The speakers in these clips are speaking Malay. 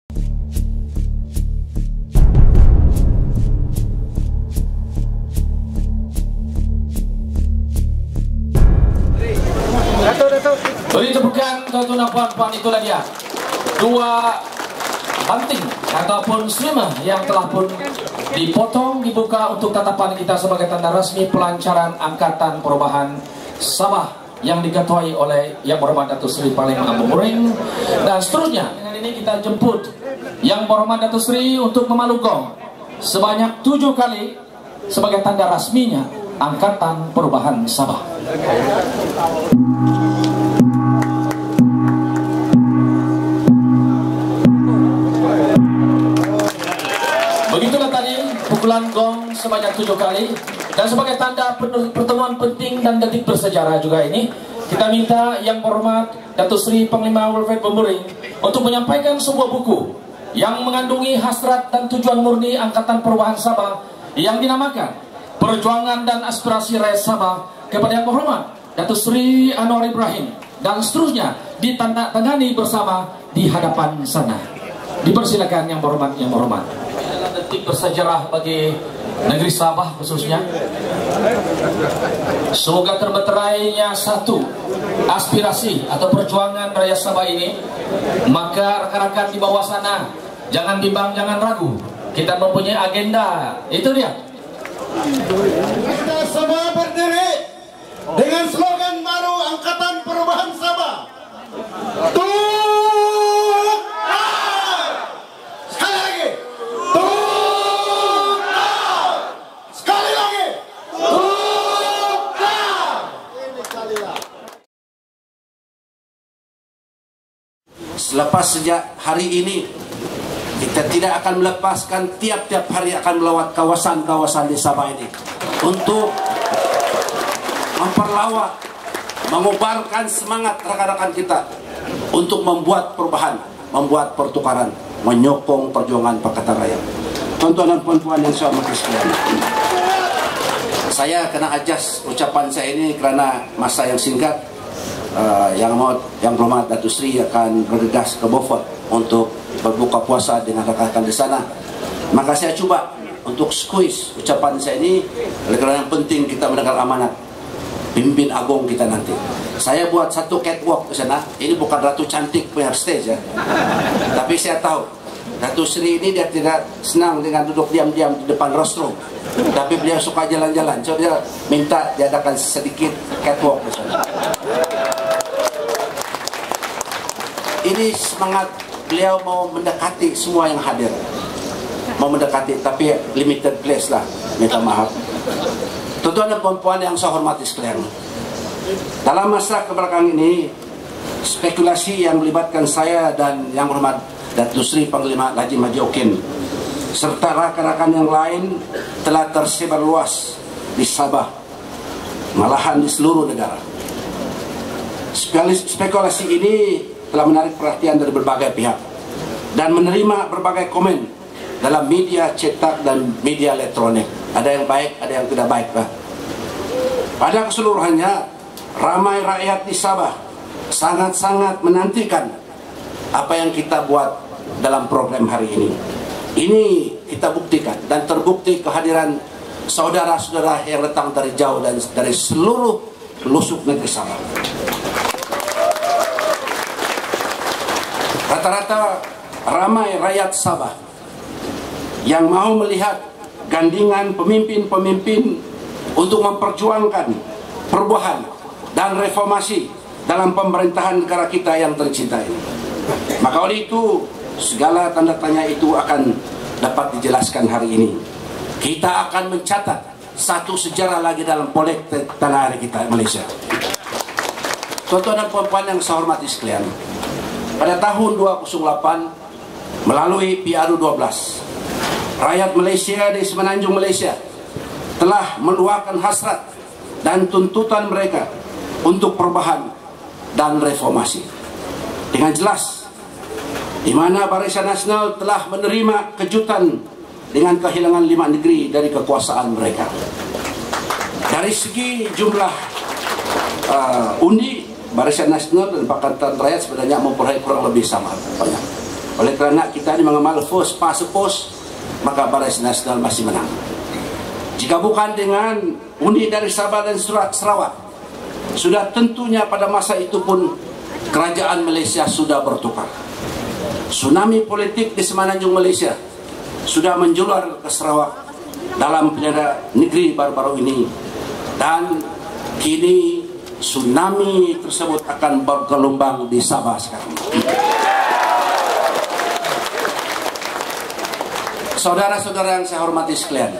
Beri tepukan tuan-tuan dan puan-puan, itulah dia dua banting ataupun swimmer yang telah pun dipotong, dibuka untuk tatapan kita sebagai tanda resmi pelancaran Angkatan Perubahan Sabah yang diketuai oleh Yang Berhormat Datuk Seri Panglima Bomboreng. Dan seterusnya dengan ini kita jemput Yang Berhormat Datuk Seri untuk memalu gong sebanyak 7 kali sebagai tanda rasminya Angkatan Perubahan Sabah. Begitulah tadi pukulan gong sebanyak 7 kali. Dan sebagai tanda pertemuan penting dan detik bersejarah juga ini, kita minta Yang Berhormat Datuk Seri Panglima Wilfred Bomboreng untuk menyampaikan sebuah buku yang mengandungi hasrat dan tujuan murni Angkatan Perubahan Sabah yang dinamakan Perjuangan dan Aspirasi Rakyat Sabah kepada Yang Berhormat Datuk Seri Anwar Ibrahim, dan seterusnya ditandatangani bersama di hadapan sana. Dipersilakan Yang Berhormat. Yang Berhormat. Detik bersejarah bagi negeri Sabah khususnya. Semoga termeterainya satu aspirasi atau perjuangan rakyat Sabah ini. Maka rekan-rekan di bawah sana jangan bimbang, jangan ragu. Kita mempunyai agenda. Itu dia. Kita semua berdiri dengan slogan baru Angkatan Perubahan Sabah. Selepas sejak hari ini, kita tidak akan melepaskan, tiap-tiap hari akan melawat kawasan-kawasan di Sabah ini untuk memperlawak, mengobarkan semangat rekan-rekan kita untuk membuat perubahan, membuat pertukaran, menyokong perjuangan Pakatan Rakyat. Tuan-tuan dan puan-puan yang saya hormati sekalian, saya kena adjust ucapan saya ini kerana masa yang singkat. Yang Berhormat Datuk Seri akan bergegas ke Beaufort untuk berbuka puasa dengan rakan-rakan di sana. Maka saya cuba untuk squeeze ucapan saya ini kerana yang penting kita mendengar amanat pimpin agung kita nanti. Saya buat satu catwalk ke sana. Ini bukan Ratu Cantik punya stage ya. Tapi saya tahu Datuk Seri ini dia tidak senang dengan duduk diam-diam di depan rostrum. Tapi beliau suka jalan-jalan. So dia minta diadakan sedikit catwalk ke sana. Ini semangat beliau mau mendekati semua yang hadir. Mau mendekati, tapi limited place lah. Minta maaf. Tuan-tuan dan puan-puan yang saya hormati sekalian, dalam masa kebelakangan ini, spekulasi yang melibatkan saya dan Yang Berhormat Datuk Seri Panglima Najib Majukin serta rakan-rakan yang lain telah tersebar luas di Sabah, malahan di seluruh negara. Spekulasi ini telah menarik perhatian dari berbagai pihak dan menerima berbagai komen dalam media cetak dan media elektronik. Ada yang baik, ada yang tidak baik. Pada keseluruhannya, ramai rakyat di Sabah sangat-sangat menantikan apa yang kita buat dalam program hari ini. Ini kita buktikan dan terbukti kehadiran saudara-saudara yang datang dari jauh dan dari seluruh pelosok negeri Sabah. Rata-rata ramai rakyat Sabah yang mau melihat gandingan pemimpin-pemimpin untuk memperjuangkan perubahan dan reformasi dalam pemerintahan negara kita yang tercinta ini. Maka oleh itu, segala tanda tanya itu akan dapat dijelaskan hari ini. Kita akan mencatat satu sejarah lagi dalam politik tanah air kita, Malaysia. Tuan-tuan dan puan-puan yang saya hormati sekalian, pada tahun 2008 melalui PRU 12, rakyat Malaysia di semenanjung Malaysia telah meluahkan hasrat dan tuntutan mereka untuk perubahan dan reformasi dengan jelas, di mana Barisan Nasional telah menerima kejutan dengan kehilangan 5 negeri dari kekuasaan mereka. Dari segi jumlah undi, Barisan Nasional dan Pakatan Rakyat sebenarnya memperoleh kurang lebih sama banyak. Oleh kerana kita ini mengamal first past the post, maka Barisan Nasional masih menang. Jika bukan dengan undi dari Sabah dan Sarawak, sudah tentunya pada masa itu pun kerajaan Malaysia sudah bertukar. Tsunami politik di semenanjung Malaysia sudah menjular ke Sarawak dalam pilihan negeri baru-baru ini, dan kini tsunami tersebut akan bergelombang di Sabah sekarang. Saudara-saudara yang saya hormati sekalian,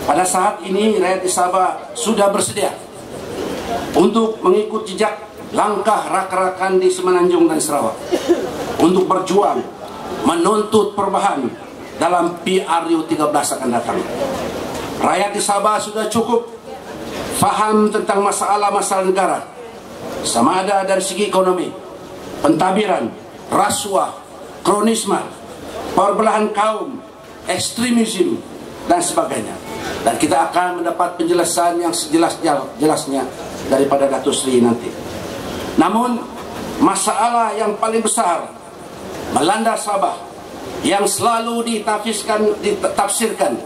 pada saat ini rakyat di Sabah sudah bersedia untuk mengikut jejak langkah rakan-rakan di Semenanjung dan Sarawak untuk berjuang menuntut perubahan dalam PRU 13 akan datang. Rakyat di Sabah sudah cukup faham tentang masalah-masalah negara, sama ada dari segi ekonomi, pentadbiran, rasuah, kronisme, perbelahan kaum, ekstremisme, dan sebagainya. Dan kita akan mendapat penjelasan yang sejelas-jelasnya daripada Datuk Seri nanti. Namun masalah yang paling besar melanda Sabah yang selalu ditafsirkan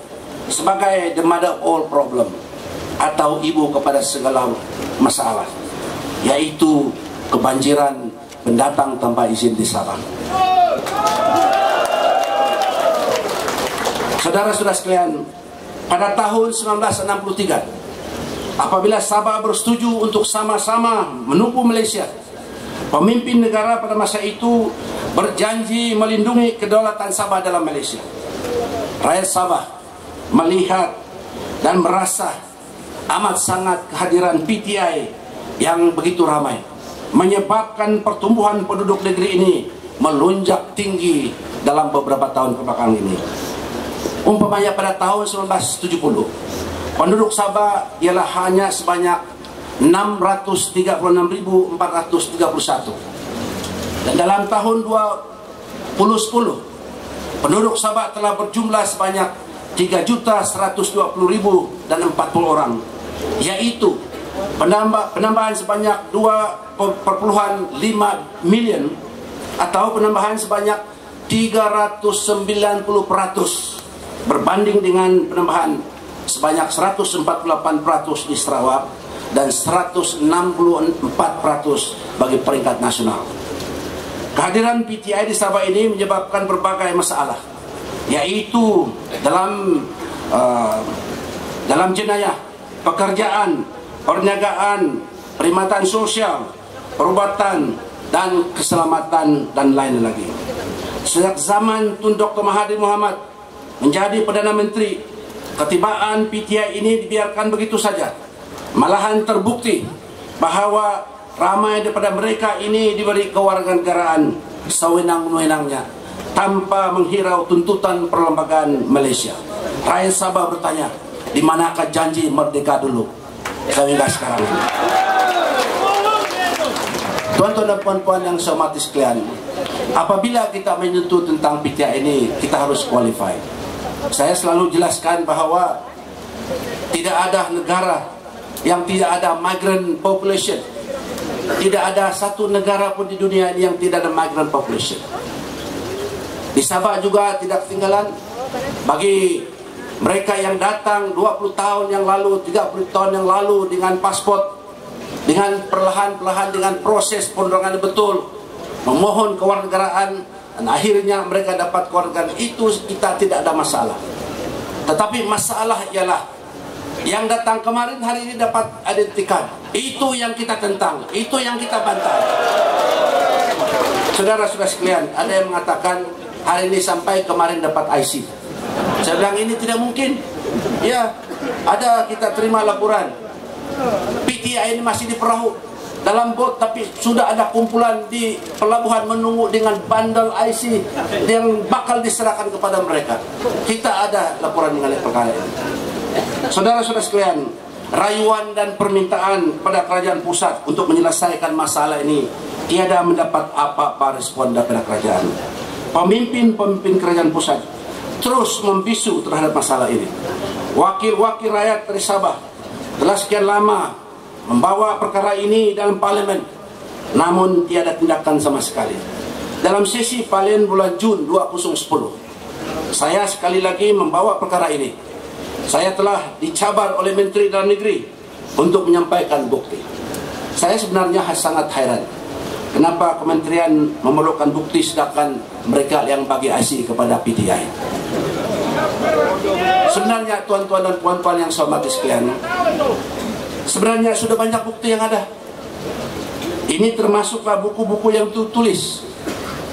sebagai the mother of all problem atau ibu kepada segala masalah, yaitu kebanjiran pendatang tanpa izin di Sabah. Saudara-saudara sekalian, pada tahun 1963, apabila Sabah bersetuju untuk sama-sama menumpu Malaysia, pemimpin negara pada masa itu berjanji melindungi kedaulatan Sabah dalam Malaysia. Rakyat Sabah melihat dan merasa amat sangat kehadiran PTI yang begitu ramai, menyebabkan pertumbuhan penduduk negeri ini melonjak tinggi dalam beberapa tahun kebelakangan ini. Umpamanya pada tahun 1970, penduduk Sabah ialah hanya sebanyak 636.431. Dan dalam tahun 2010, penduduk Sabah telah berjumlah sebanyak 3.120.040 orang, yaitu penambahan sebanyak 2,5 million atau penambahan sebanyak 390% berbanding dengan penambahan sebanyak 148% di Sarawak dan 164% bagi peringkat nasional. Kehadiran PTI di Sabah ini menyebabkan berbagai masalah, yaitu dalam jenayah, pekerjaan, perniagaan, perkhidmatan sosial, perubatan, dan keselamatan, dan lain lagi. Sejak zaman Tun Dr. Mahathir Mohamad menjadi Perdana Menteri, ketibaan PTI ini dibiarkan begitu saja. Malahan terbukti bahawa ramai daripada mereka ini diberi kewarganegaraan sewenang-wenangnya tanpa menghirau tuntutan perlembagaan Malaysia. Rakyat Sabah bertanya, di manakah janji merdeka dulu sehingga sekarang ini? Tuan-tuan dan puan-puan yang saya hormati sekalian, apabila kita menyentuh tentang PTI ini, kita harus qualify. Saya selalu jelaskan bahawa tidak ada negara yang tidak ada migrant population. Tidak ada satu negara pun di dunia ini yang tidak ada migrant population. Di Sabah juga tidak ketinggalan. Bagi mereka yang datang 20 tahun yang lalu, 30 tahun yang lalu dengan pasport, dengan perlahan-lahan dengan proses penerangan betul, memohon kewarganegaraan, dan akhirnya mereka dapat kewarganegaraan, itu kita tidak ada masalah. Tetapi masalah ialah yang datang kemarin hari ini dapat identikan. Itu yang kita tentang, itu yang kita bantah. Saudara-saudara sekalian, ada yang mengatakan hari ini sampai kemarin dapat IC. Saya bilang ini tidak mungkin. Ya, ada kita terima laporan PTI ini masih di perahu dalam bot, tapi sudah ada kumpulan di pelabuhan menunggu dengan bandel IC yang bakal diserahkan kepada mereka. Kita ada laporan mengenai perkara ini. Saudara-saudara sekalian, rayuan dan permintaan pada kerajaan pusat untuk menyelesaikan masalah ini tiada mendapat apa-apa respon daripada kerajaan. Pemimpin-pemimpin kerajaan pusat terus membisu terhadap masalah ini. Wakil-wakil rakyat dari Sabah telah sekian lama membawa perkara ini dalam parlimen, namun tiada tindakan sama sekali. dalam sesi Palen bulan Jun 2010, saya sekali lagi membawa perkara ini. Saya telah dicabar oleh Menteri Dalam Negeri untuk menyampaikan bukti. Saya sebenarnya sangat heran, kenapa kementerian memerlukan bukti sedangkan mereka yang bagi IC kepada PTI. Sebenarnya tuan-tuan dan puan-puan yang saya hormati sekalian, sebenarnya sudah banyak bukti yang ada. Ini termasuklah buku-buku yang ditulis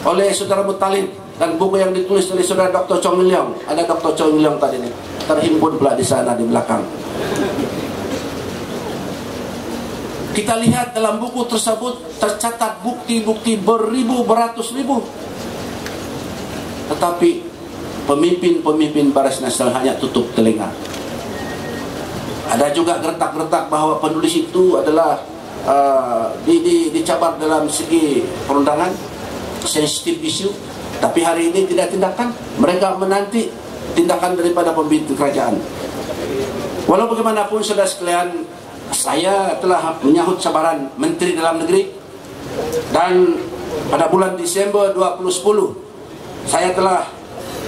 oleh saudara Mutalib dan buku yang ditulis oleh saudara Dr. Chong Leong. Ada Dr. Chong Leong tadi nih, terhimpun pula di sana di belakang. Kita lihat dalam buku tersebut tercatat bukti-bukti beratus ribu. Tetapi pemimpin-pemimpin Barisan Nasional hanya tutup telinga. Ada juga gertak-gertak bahwa penulis itu adalah dicabar dalam segi perundangan, sensitif isu. Tapi hari ini tidak tindakan. Mereka menanti tindakan daripada pemimpin kerajaan. Walau bagaimanapun saudara sekalian, saya telah menyahut cabaran Menteri Dalam Negeri, dan pada bulan Desember 2010 saya telah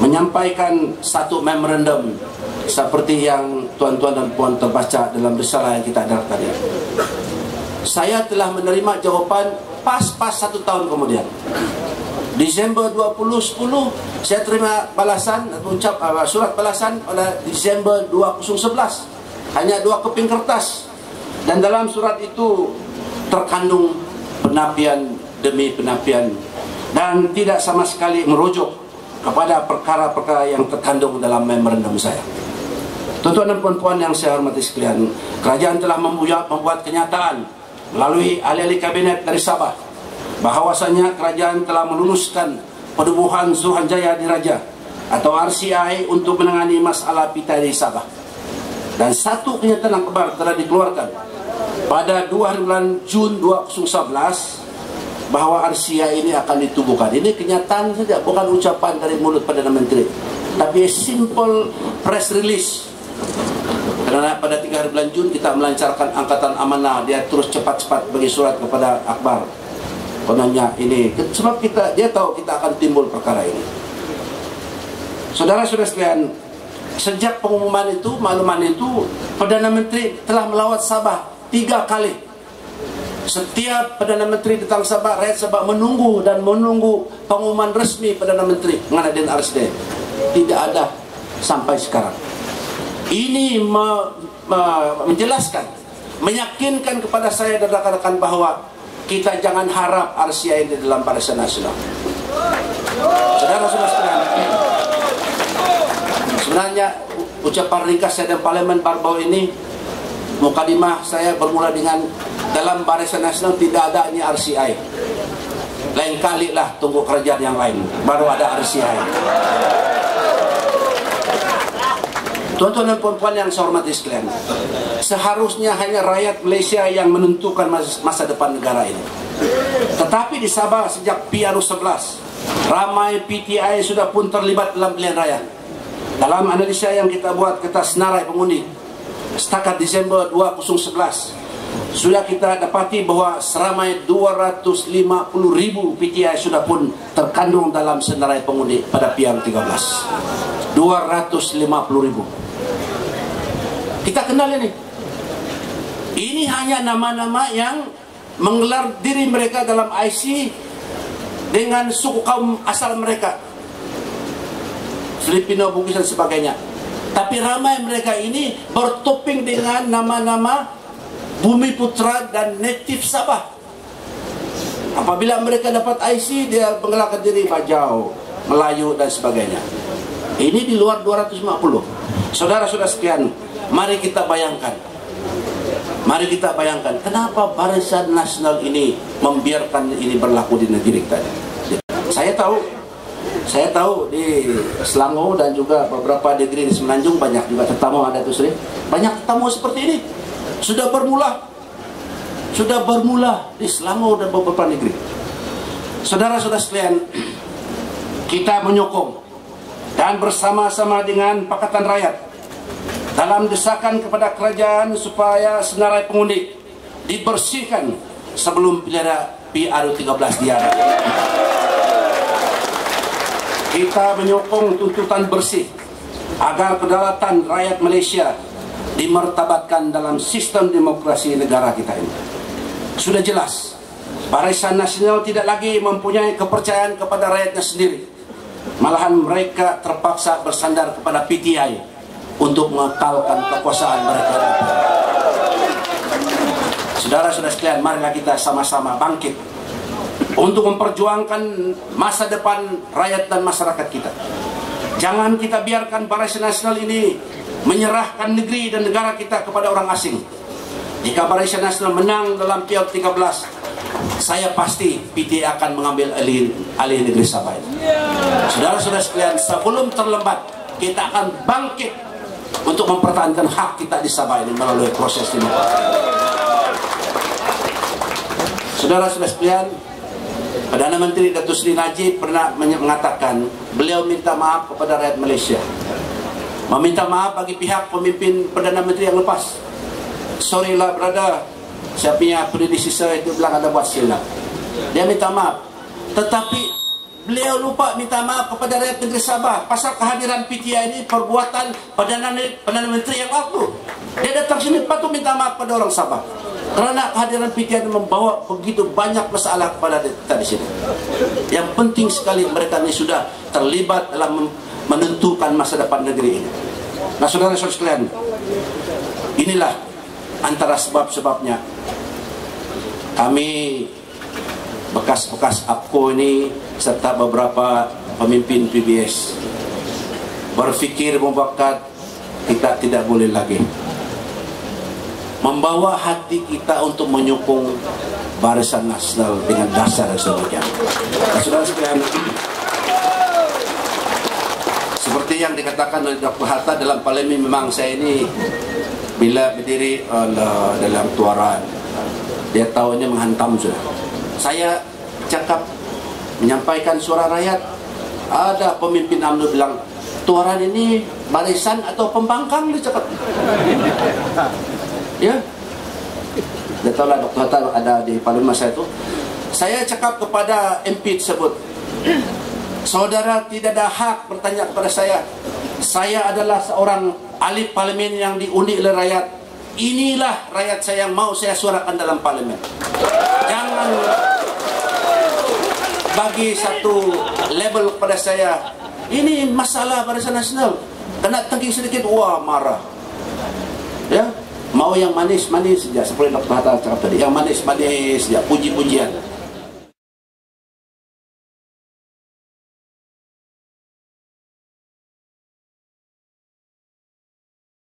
menyampaikan satu memorandum seperti yang tuan-tuan dan puan terbaca dalam risalah yang kita ada tadi. Saya telah menerima jawapan pas 1 tahun kemudian. Desember 2010 saya terima balasan, surat balasan pada Desember 2011. Hanya 2 keping kertas, dan dalam surat itu terkandung penapian demi penapian dan tidak sama sekali merujuk kepada perkara-perkara yang terkandung dalam memorandum saya. Tuan-tuan dan puan-puan yang saya hormati sekalian, kerajaan telah membuat kenyataan melalui ahli-ahli kabinet dari Sabah bahawasanya kerajaan telah meluluskan penubuhan Suruhanjaya Diraja atau RCI untuk menangani masalah PTI di Sabah. Dan satu kenyataan akhbar telah dikeluarkan pada 2 hari bulan Jun 2011 bahwa RCI ini akan ditubuhkan. Ini kenyataan saja, bukan ucapan dari mulut Perdana Menteri, tapi simple press release. Karena pada 3 hari bulan Jun kita melancarkan angkatan amanah, dia terus cepat-cepat bagi surat kepada Akbar. Kononnya ini sebab dia tahu kita akan timbul perkara ini. Saudara-saudara sekalian, sejak pengumuman itu, makluman itu, Perdana Menteri telah melawat Sabah 3 kali. Setiap Perdana Menteri datang Sabah, rakyat Sabah menunggu pengumuman resmi Perdana Menteri mengadakan RCD. Tidak ada sampai sekarang. Ini menjelaskan, meyakinkan kepada saya dan rekan-rekan bahwa kita jangan harap RCI di dalam Barisan Nasional. Saudara-saudara sekalian, sebenarnya ucapan ringkas saya di Parlemen baru-baru ini, mukadimah saya bermula dengan dalam Barisan Nasional tidak ada ini RCI. Lain kali lah tunggu kerajaan yang lain baru ada RCI. Tuan-tuan dan puan-puan yang saya hormati sekalian, seharusnya hanya rakyat Malaysia yang menentukan masa depan negara ini. Tetapi di Sabah sejak PRU11 ramai PTI sudah pun terlibat dalam pilihan raya. Dalam analisa yang kita buat kita senarai pengundi setakat Desember 2011, sudah kita dapati bahwa seramai 250,000 PTI sudah pun terkandung dalam senarai pengundi pada PRU13. 250,000. Kita kenal ini. Ini hanya nama-nama yang menggelar diri mereka dalam IC dengan suku kaum asal mereka, Filipino, Bugis dan sebagainya. Tapi ramai mereka ini bertoping dengan nama-nama Bumi Putra dan native Sabah. Apabila mereka dapat IC, dia menggelarkan diri Bajau, Melayu dan sebagainya. Ini di luar 250. Saudara-saudara sekalian, mari kita bayangkan kenapa Barisan Nasional ini membiarkan ini berlaku di negeri kita. Saya tahu di Selangor dan juga beberapa negeri di Semenanjung banyak juga tetamu ada tuh sering. Banyak tetamu seperti ini sudah bermula di Selangor dan beberapa negeri. Saudara-saudara sekalian, kita menyokong dan bersama-sama dengan Pakatan Rakyat dalam desakan kepada kerajaan supaya senarai pengundi dibersihkan sebelum pilihan PRU13 diadakan. kita menyokong tuntutan bersih agar kedaulatan rakyat Malaysia dimartabatkan dalam sistem demokrasi negara kita ini. Sudah jelas, Barisan Nasional tidak lagi mempunyai kepercayaan kepada rakyatnya sendiri. Malahan mereka terpaksa bersandar kepada PTI untuk mengekalkan kekuasaan mereka. Saudara-saudara sekalian, marilah kita sama-sama bangkit untuk memperjuangkan masa depan rakyat dan masyarakat kita. Jangan kita biarkan Barisan Nasional ini menyerahkan negeri dan negara kita kepada orang asing. Jika Barisan Nasional menang dalam PIAU 13, saya pasti PTI akan mengambil alih negeri Sabah. Saudara-saudara sekalian, sebelum terlambat, kita akan bangkit untuk mempertahankan hak kita di Sabah ini melalui proses demokrasi. Saudara-saudara sekalian, Perdana Menteri Datuk Seri Najib pernah mengatakan beliau minta maaf kepada rakyat Malaysia, meminta maaf bagi pihak pemimpin Perdana Menteri yang lepas. Sorry lah brother, saya punya predecessor itu bilang ada buat silap. Dia minta maaf, tetapi beliau lupa minta maaf kepada rakyat negeri Sabah pasal kehadiran PTI ini perbuatan Perdana Menteri yang waktu. Dia datang sini patut minta maaf pada orang Sabah, kerana kehadiran PTI membawa begitu banyak masalah kepada kita di sini. Yang penting sekali mereka ini sudah terlibat dalam menentukan masa depan negeri ini. Nah, saudara-saudara sekalian, inilah antara sebab-sebabnya kami bekas-bekas APCO ini serta beberapa pemimpin PBS berfikir membakat kita tidak boleh lagi membawa hati kita untuk menyokong Barisan Nasional dengan dasar yang sedemikian. Saudara sekalian, seperti yang dikatakan oleh Dr. Hatta dalam parlimen, memang saya ini bila berdiri dalam tuaran, dia tahu ini menghantam sudah. Saya cakap menyampaikan suara rakyat, ada pemimpin UMNO bilang, tuaran ini barisan atau pembangkang, dia cakap. Ya, dia tahu lah Dr. Hatta ada di parlimen saya itu. Saya cakap kepada MP tersebut, saudara tidak ada hak bertanya kepada saya. Saya adalah seorang ahli parlimen yang diundi oleh rakyat. Inilah rakyat saya yang mau saya suarakan dalam parlimen. Jangan bagi satu label kepada saya. Ini masalah Barisan Nasional. Kena tengking sedikit, wah marah. Ya, mau yang manis-manis saja, seperti Dr. Hatta cakap tadi, yang manis-manis saja, puji-pujian.